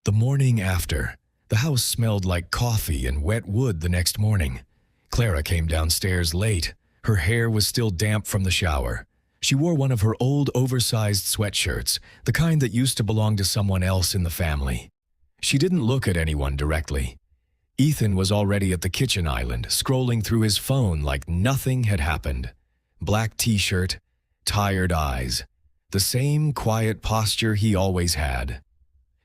The morning after, the house smelled like coffee and wet wood the next morning. Clara came downstairs late. Her hair was still damp from the shower. She wore one of her old oversized sweatshirts, the kind that used to belong to someone else in the family. She didn't look at anyone directly. Ethan was already at the kitchen island, scrolling through his phone like nothing had happened. Black t-shirt, tired eyes, the same quiet posture he always had.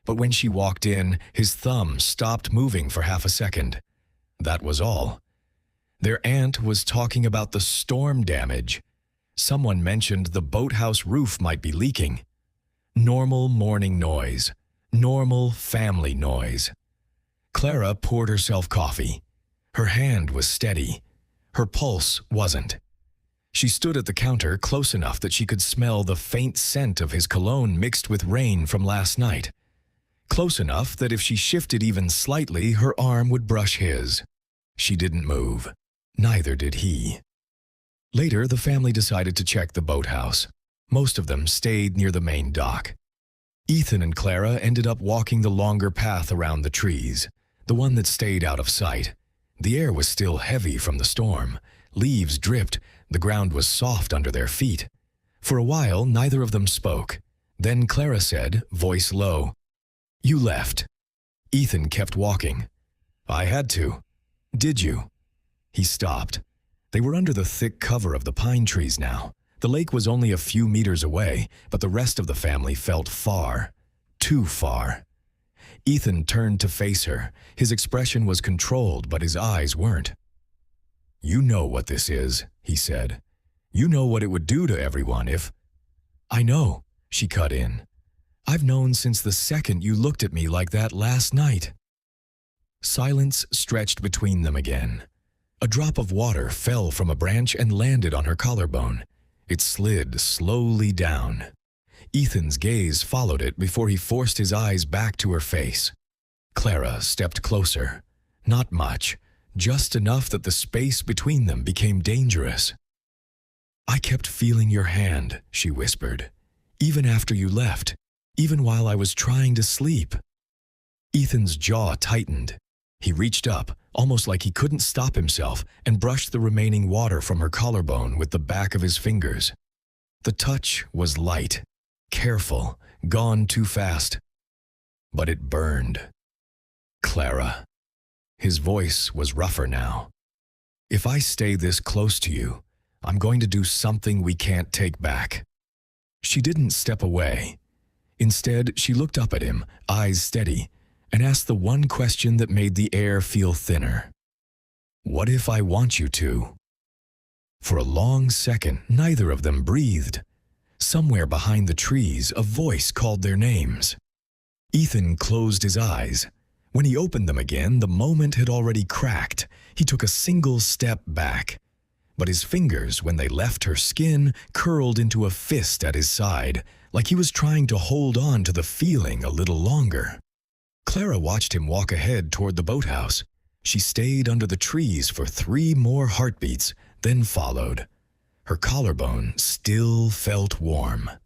But when she walked in, his thumb stopped moving for half a second. That was all. Their aunt was talking about the storm damage. Someone mentioned the boathouse roof might be leaking. Normal morning noise. Normal family noise. Clara poured herself coffee. Her hand was steady. Her pulse wasn't. She stood at the counter close enough that she could smell the faint scent of his cologne mixed with rain from last night. Close enough that if she shifted even slightly, her arm would brush his. She didn't move. Neither did he. Later, the family decided to check the boathouse. Most of them stayed near the main dock. Ethan and Clara ended up walking the longer path around the trees, the one that stayed out of sight. The air was still heavy from the storm. Leaves dripped. The ground was soft under their feet. For a while, neither of them spoke. Then Clara said, voice low, "You left." Ethan kept walking. "I had to." "Did you?" He stopped. They were under the thick cover of the pine trees now. The lake was only a few meters away, but the rest of the family felt far. Too far. Ethan turned to face her. His expression was controlled, but his eyes weren't. "You know what this is," he said. "You know what it would do to everyone if—" "I know," she cut in. "I've known since the second you looked at me like that last night." Silence stretched between them again. A drop of water fell from a branch and landed on her collarbone. It slid slowly down. Ethan's gaze followed it before he forced his eyes back to her face. Clara stepped closer. Not much, just enough that the space between them became dangerous. "I kept feeling your hand," she whispered, "even after you left. Even while I was trying to sleep." Ethan's jaw tightened. He reached up, almost like he couldn't stop himself, and brushed the remaining water from her collarbone with the back of his fingers. The touch was light, careful, gone too fast. But it burned. "Clara." His voice was rougher now. "If I stay this close to you, I'm going to do something we can't take back." She didn't step away. Instead, she looked up at him, eyes steady, and asked the one question that made the air feel thinner. "What if I want you to?" For a long second, neither of them breathed. Somewhere behind the trees, a voice called their names. Ethan closed his eyes. When he opened them again, the moment had already cracked. He took a single step back. But his fingers, when they left her skin, curled into a fist at his side, like he was trying to hold on to the feeling a little longer. Clara watched him walk ahead toward the boathouse. She stayed under the trees for 3 more heartbeats, then followed. Her collarbone still felt warm.